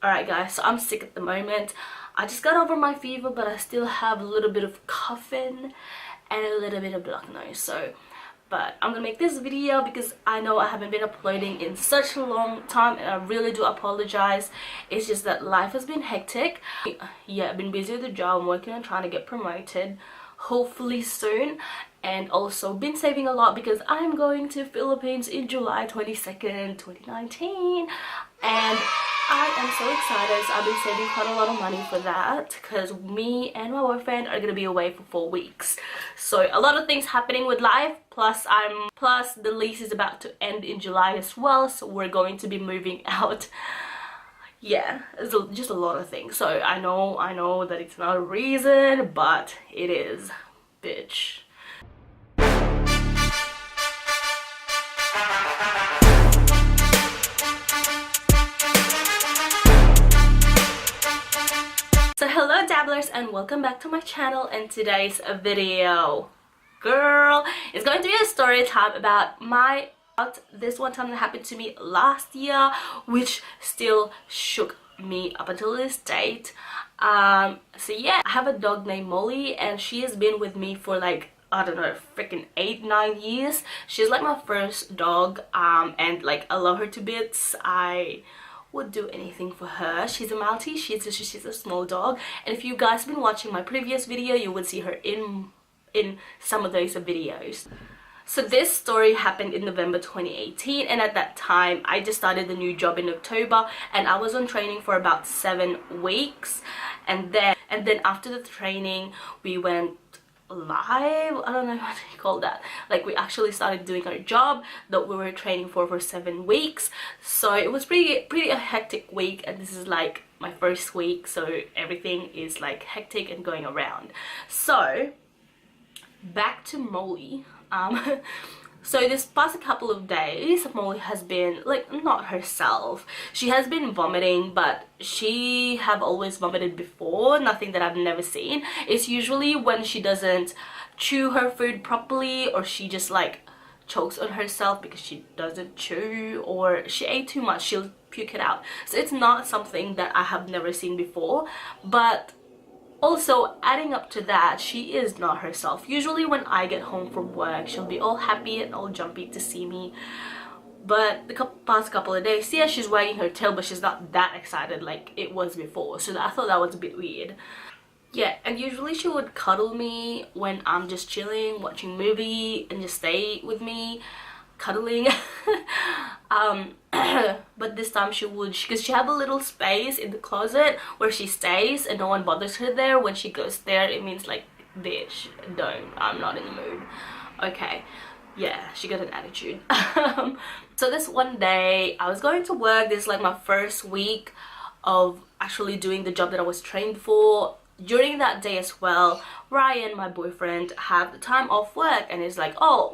Alright guys, so I'm sick at the moment. I just got over my fever, but I still have a little bit of coughing and a little bit of blocked nose. But I'm gonna make this video because I know I haven't been uploading in such a long time, and I really do apologize. It's just that life has been hectic. Yeah, I've been busy with the job. I'm working on trying to get promoted, hopefully soon, and also been saving a lot because I'm going to Philippines in July 22nd, 2019, and I am so excited. So I've been saving quite a lot of money for that because me and my boyfriend are gonna be away for 4 weeks. So a lot of things happening with life, plus the lease is about to end in July as well, so we're going to be moving out. Yeah, it's just a lot of things. So I know that it's not a reason, but it is, bitch. So hello dabblers, and welcome back to my channel. And today's video, girl, is going to be a story time about this one time that happened to me last year, which still shook me up until this date. So yeah, I have a dog named Molly, and she has been with me for like, I don't know, freaking 8-9 years. She's like my first dog, and like I love her to bits. I would do anything for her. She's a Maltese. She's a small dog, and if you guys have been watching my previous video, you would see her in some of those videos. So this story happened in November 2018, and at that time I just started the new job in October, and I was on training for about 7 weeks, and then after the training we went live. I don't know what you call that. Like, we actually started doing our job that we were training for 7 weeks. So it was pretty a hectic week, and this is like my first week, so everything is like hectic and going around. So back to Molly. So this past couple of days, Molly has been like not herself. She has been vomiting, but she have always vomited before. Nothing that I've never seen. It's usually when she doesn't chew her food properly, or she just like chokes on herself because she doesn't chew, or she ate too much, she'll puke it out. So it's not something that I have never seen before. But also, adding up to that, she is not herself. Usually when I get home from work, she'll be all happy and all jumpy to see me. But the past couple of days, yeah, she's wagging her tail, but she's not that excited like it was before. So I thought that was a bit weird. Yeah, and usually she would cuddle me when I'm just chilling, watching a movie, and just stay with me, cuddling. But this time she would, because she have a little space in the closet where she stays and no one bothers her there. When she goes there, it means like, bitch, don't, I'm not in the mood. Okay, yeah, she got an attitude. So this one day I was going to work. This is like my first week of actually doing the job that I was trained for. During that day as well, Ryan, my boyfriend, had the time off work, and he's like, oh,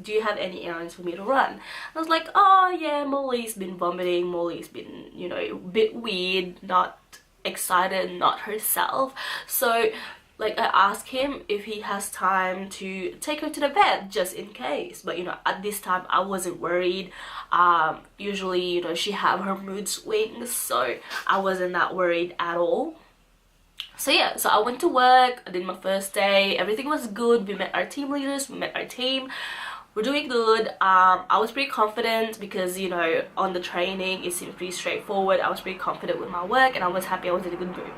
do you have any errands for me to run? And I was like, oh yeah, Molly's been vomiting, Molly's been, you know, a bit weird, not excited, not herself. So like I asked him if he has time to take her to the vet just in case. But you know, at this time I wasn't worried. Usually, you know, she have her mood swings, so I wasn't that worried at all. So yeah, so I went to work. I did my first day. Everything was good. We met our team leaders, we met our team. We're doing good. I was pretty confident because, you know, on the training it seemed pretty straightforward. I was pretty confident with my work, and I was happy. I was in a good mood.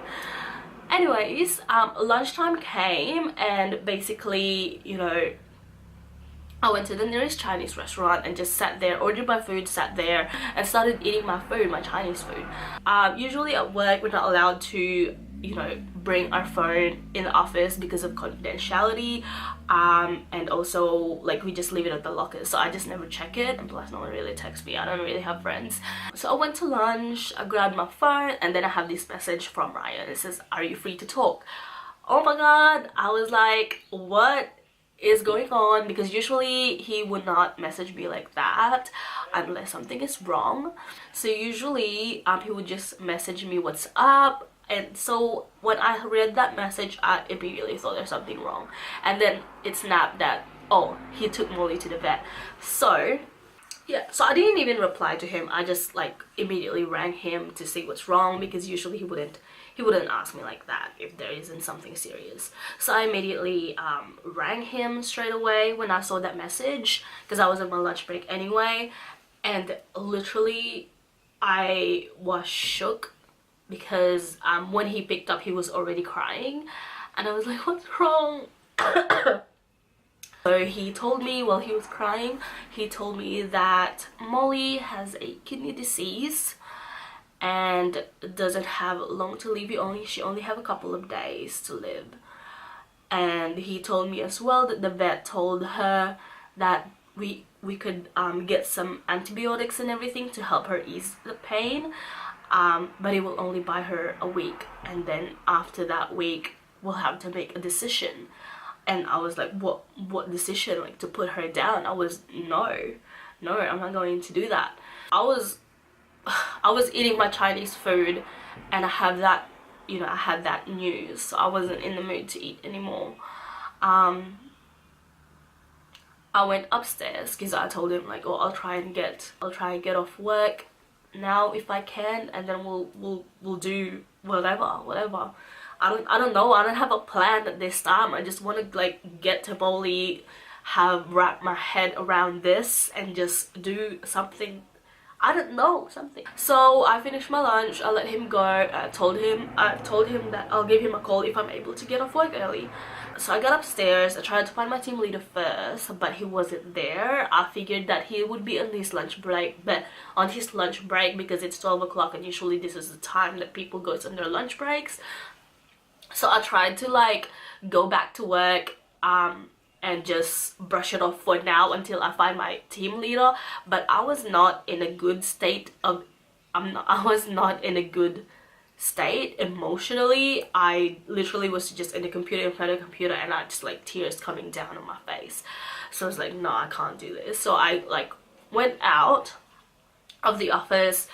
Anyways, lunchtime came, and basically, you know, I went to the nearest Chinese restaurant and just sat there, ordered my food, sat there, and started eating my food, my Chinese food. Usually at work we're not allowed to, you know, bring our phone in the office because of confidentiality, and also like we just leave it at the locker, so I just never check it, and plus no one really texts me. I don't really have friends. So I went to lunch, I grabbed my phone, and then I have this message from Ryan. It says, are you free to talk? Oh my god, I was like, what is going on? Because usually he would not message me like that unless something is wrong. So usually he would just message me what's up. And so when I read that message, I immediately thought there's something wrong. And then it snapped that, oh, he took Molly to the vet. So Yeah, so I didn't even reply to him. I just like immediately rang him to see what's wrong, because usually he wouldn't ask me like that if there isn't something serious. So I immediately rang him straight away when I saw that message, because I was on my lunch break anyway, and literally I was shook, because when he picked up he was already crying, and I was like, what's wrong? So he told me while he was crying, he told me that Molly has a kidney disease and doesn't have long to live. She only have a couple of days to live. And he told me as well that the vet told her that we could get some antibiotics and everything to help her ease the pain, but it will only buy her a week, and then after that week we'll have to make a decision. And I was like, what decision? Like, to put her down? I was, no, I'm not going to do that. I was eating my Chinese food, and I have that, you know, I had that news, so I wasn't in the mood to eat anymore. I went upstairs because I told him like, oh, I'll try and get off work now if I can, and then we'll do whatever. I don't know. I don't have a plan at this time. I just want to like get to Bali, wrap my head around this, and just do something. I don't know, something. So I finished my lunch. I let him go. I told him that I'll give him a call if I'm able to get off work early. So I got upstairs. I tried to find my team leader first, but he wasn't there. I figured that he would be on his lunch break, because it's 12 o'clock, and usually this is the time that people go on their lunch breaks. So I tried to like go back to work and just brush it off for now until I find my team leader, but I was not in a good state of I was not in a good state emotionally. I literally was just in the computer, in front of the computer, and I just like tears coming down on my face. So I was like, no, I can't do this. So I like went out of the office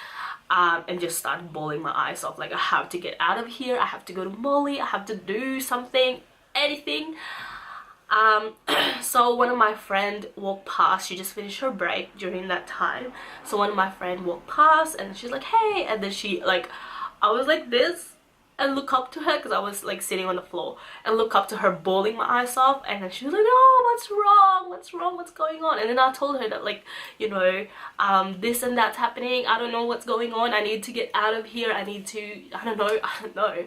and just started bawling my eyes off. Like, I have to get out of here. I have to go to Molly. I have to do something, anything. So one of my friend walked past. She just finished her break during that time. So one of my friend walked past, and she's like, hey, and then she like, I was like this and look up to her, because I was like sitting on the floor, and look up to her bawling my eyes off, and then she was like, oh, what's wrong, what's going on? And then I told her that, like, you know, this and that's happening. I don't know what's going on. I need to get out of here. I need to, I don't know,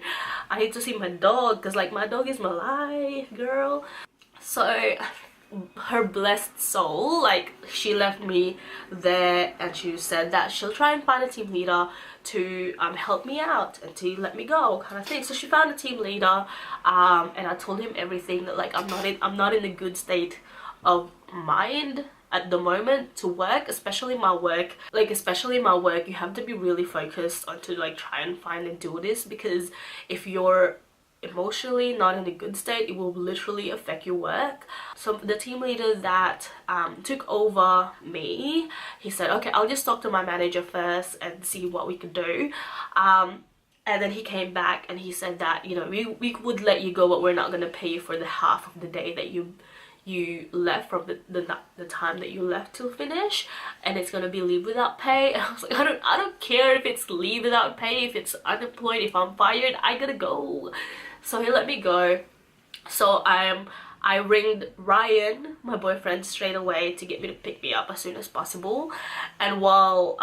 I need to see my dog, because like my dog is my life, girl. So her blessed soul, like, she left me there, and she said that she'll try and find a team leader to help me out and to let me go, kind of thing. So she found a team leader, and I told him everything, that like I'm not in a good state of mind at the moment to work, especially my work. You have to be really focused on to like try and find and do this, because if you're emotionally not in a good state, it will literally affect your work. So the team leader that took over me, he said, okay, I'll just talk to my manager first and see what we could do. And then he came back and he said that, you know, we would let you go, but we're not going to pay you for the half of the day that you left, from the time that you left till finish, and it's gonna be leave without pay. And I was like, I don't care if it's leave without pay, if it's unemployed, if I'm fired, I gotta go. So he let me go. So I ringed Ryan, my boyfriend, straight away to get me to pick me up as soon as possible. And while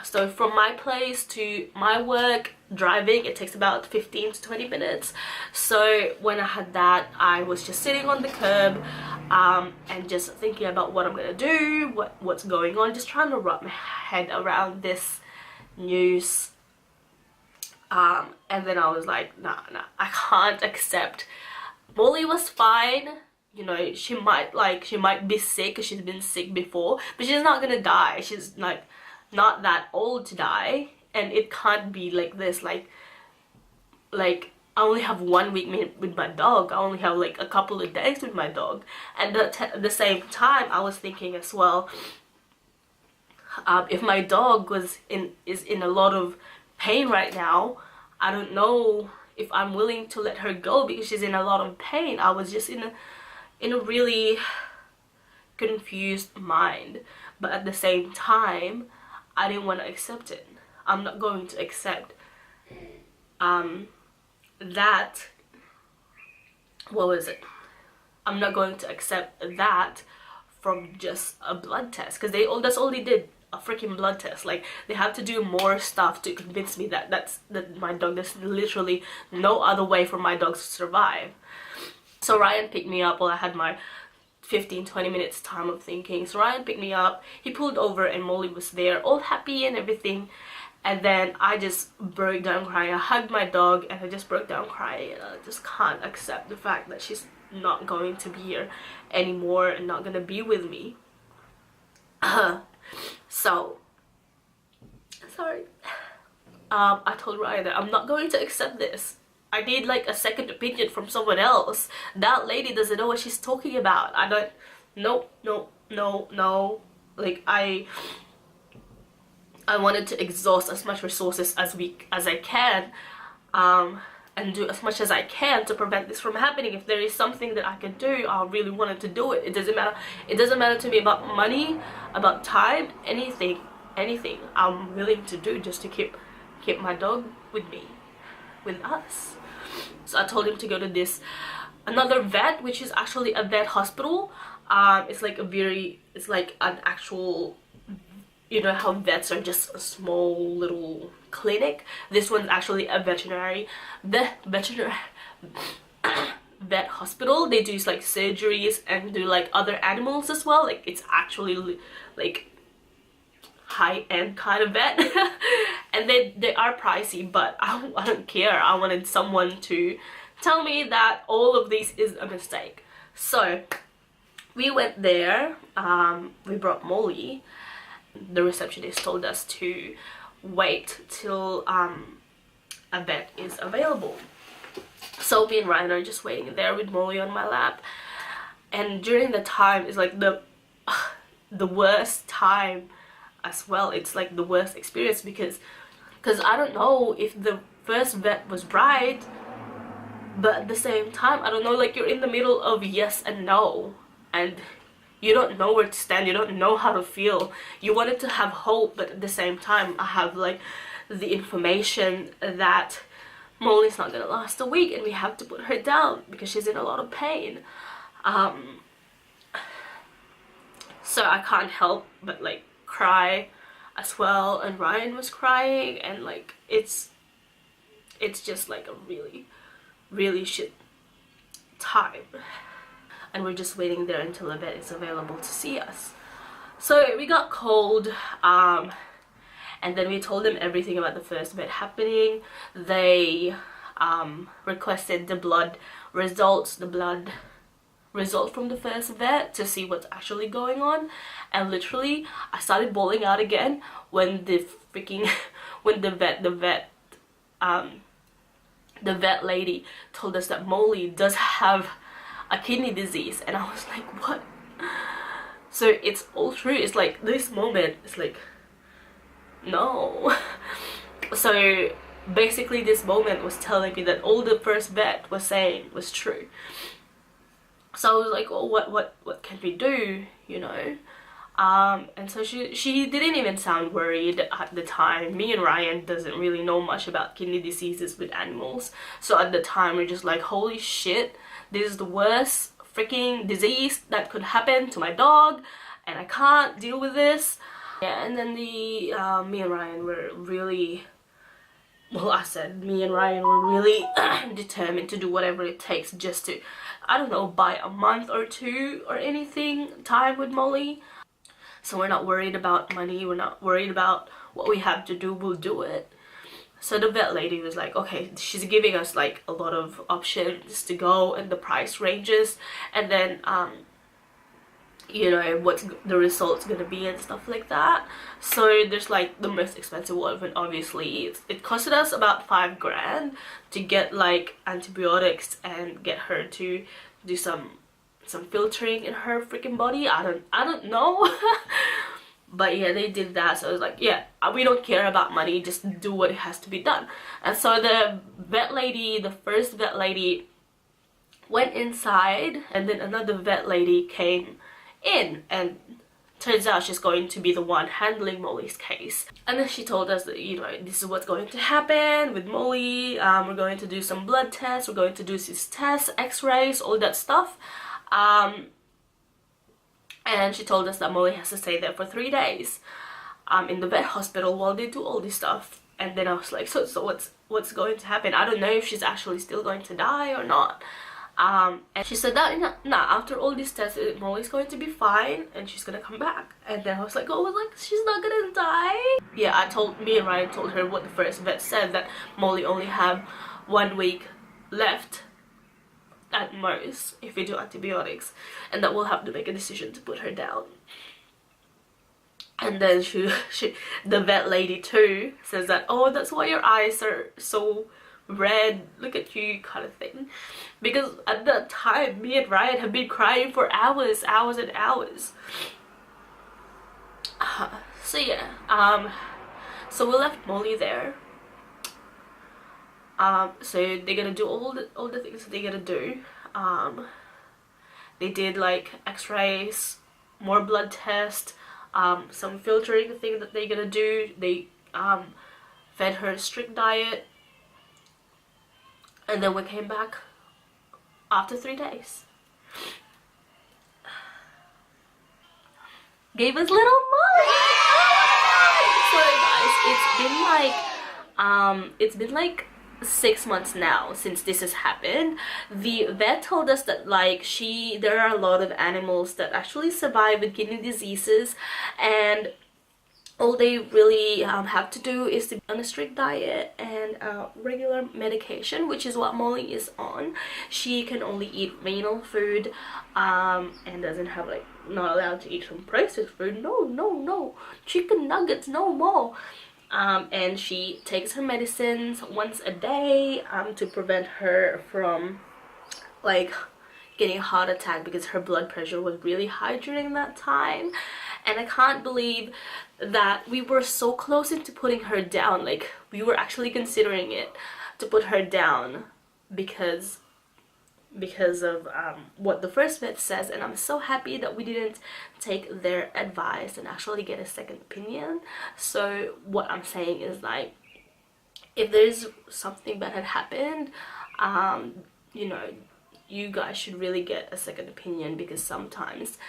so from my place to my work, driving, it takes about 15 to 20 minutes. So when I had that, I was just sitting on the curb and just thinking about what I'm gonna do, what's going on, just trying to wrap my head around this news. And then I was like, nah, I can't accept. Molly was fine, you know, she might be sick because she's been sick before, but she's not gonna die. She's like not that old to die, and it can't be like this. Like I only have 1 week with my dog. I only have like a couple of days with my dog. And at the same time, I was thinking as well, if my dog is in a lot of pain right now, I don't know if I'm willing to let her go because she's in a lot of pain. I was just in a really confused mind. but at the same time I didn't want to accept it. I'm not going to accept that, what was it, I'm not going to accept that from just a blood test, because that's all they did, a freaking blood test. Like, they have to do more stuff to convince me that my dog, there's literally no other way for my dogs to survive. So Ryan picked me up while I had my 15-20 minutes time of thinking. So Ryan picked me up, he pulled over, and Molly was there, all happy and everything. And then I just broke down crying. I hugged my dog and I just broke down crying, and I just can't accept the fact that she's not going to be here anymore and not gonna be with me. So sorry. I told Ryan that I'm not going to accept this. I need like a second opinion from someone else. That lady doesn't know what she's talking about. I don't, no. Like, I wanted to exhaust as much resources as I can, and do as much as I can to prevent this from happening. If there is something that I can do, I really wanted to do it. It doesn't matter to me about money, about time, anything I'm willing to do just to keep my dog with me, with us. So I told him to go to another vet, which is actually a vet hospital. It's like an actual, you know how vets are just a small little clinic. This one's actually a veterinary vet hospital. They do like surgeries and do like other animals as well. Like, it's actually like high-end kind of vet. And they are pricey, but I don't care. I wanted someone to tell me that all of this is a mistake. So we went there. We brought Molly. The receptionist told us to wait till a vet is available. So me and Ryan are just waiting there with Molly on my lap, and during the time is like the worst time as well. It's like the worst experience because I don't know if the first vet was right, but at the same time I don't know, like, you're in the middle of yes and no, and you don't know where to stand, you don't know how to feel. You wanted to have hope, but at the same time I have like the information that Molly's not gonna last a week and we have to put her down because she's in a lot of pain. So I can't help but like cry as well, and Ryan was crying, and like it's just like a really shit time. And we're just waiting there until a vet is available to see us. So we got cold, and then we told them everything about the first vet happening. They requested the blood result from the first vet to see what's actually going on. And literally I started bawling out again when the vet lady told us that Molly does have a kidney disease. And I was like, what? So it's all true. It's like this moment, it's like, no. So basically this moment was telling me that all the first vet was saying was true. So I was like, oh, what can we do, you know? And so she didn't even sound worried at the time. Me and Ryan doesn't really know much about kidney diseases with animals, so at the time we're just like, holy shit, this is the worst freaking disease that could happen to my dog, and I can't deal with this. Yeah, and then me and Ryan were really, well, me and Ryan were really determined to do whatever it takes just to, I don't know, buy a month or two or anything time with Molly. So we're not worried about money, we're not worried about what we have to do, we'll do it. So the vet lady was like, okay, she's giving us like a lot of options to go and the price ranges, and then you know, what's the results gonna be and stuff like that. So there's like the most expensive one, and obviously it costed us about $5 grand to get like antibiotics and get her to do some filtering in her freaking body. I don't know. But yeah, they did that. So I was like, yeah, we don't care about money, just do what has to be done. And so the first vet lady went inside, and then another vet lady came in and turns out she's going to be the one handling Molly's case. And then she told us that, you know, this is what's going to happen with Molly. We're going to do some blood tests, we're going to do these tests, x-rays, all that stuff. And she told us that Molly has to stay there for 3 days in the vet hospital while they do all this stuff. And then I was like, so what's going to happen? I don't know if she's actually still going to die or not. And she said that nah, after all these tests, Molly's going to be fine and she's gonna come back. And then I was like, oh, like, she's not gonna die? Yeah, me and Ryan told her what the first vet said, that Molly only have 1 week left at most if we do antibiotics, and that we'll have to make a decision to put her down. And then the vet lady too says that, oh, that's why your eyes are so red, look at you, kind of thing. Because at that time, me and Ryan have been crying for hours and hours. So yeah, so we left Molly there. So they're gonna do all the things that they're gonna do. They did like x-rays, more blood tests, some filtering thing that they're gonna do. They fed her a strict diet. And then we came back after 3 days. Gave us little Molly! So guys, it's been like 6 months now since this has happened. The vet told us that like there are a lot of animals that actually survive with kidney diseases, and all they really have to do is to be on a strict diet and regular medication, which is what Molly is on. She can only eat renal food and doesn't have like, not allowed to eat some processed food. No, chicken nuggets no more. And she takes her medicines once a day to prevent her from like getting a heart attack, because her blood pressure was really high during that time. And I can't believe that we were so close into putting her down. Like, we were actually considering it to put her down because of what the first vet says. And I'm so happy that we didn't take their advice and actually get a second opinion. So what I'm saying is, like, if there's something bad had happened, you know, you guys should really get a second opinion, because sometimes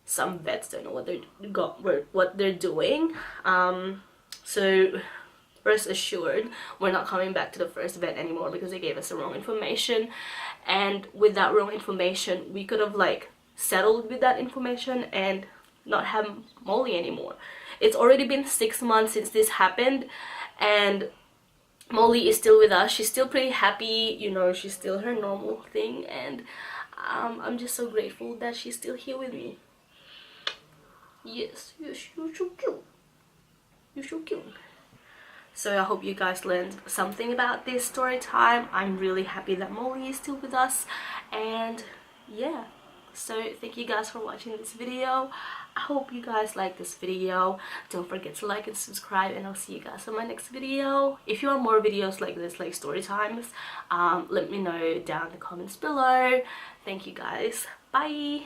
some vets don't know what they're doing. So rest assured, we're not coming back to the first vet anymore, because they gave us the wrong information. And with that wrong information, we could have like settled with that information and not have Molly anymore. It's already been 6 months since this happened, and Molly is still with us. She's still pretty happy, you know, she's still her normal thing, and I'm just so grateful that she's still here with me. Yes, you're so cute. You're so cute. So I hope you guys learned something about this story time. I'm really happy that Molly is still with us, and yeah. So thank you guys for watching this video. I hope you guys like this video. Don't forget to like and subscribe, and I'll see you guys on my next video. If you want more videos like this, like story times, let me know down in the comments below. Thank you guys. Bye.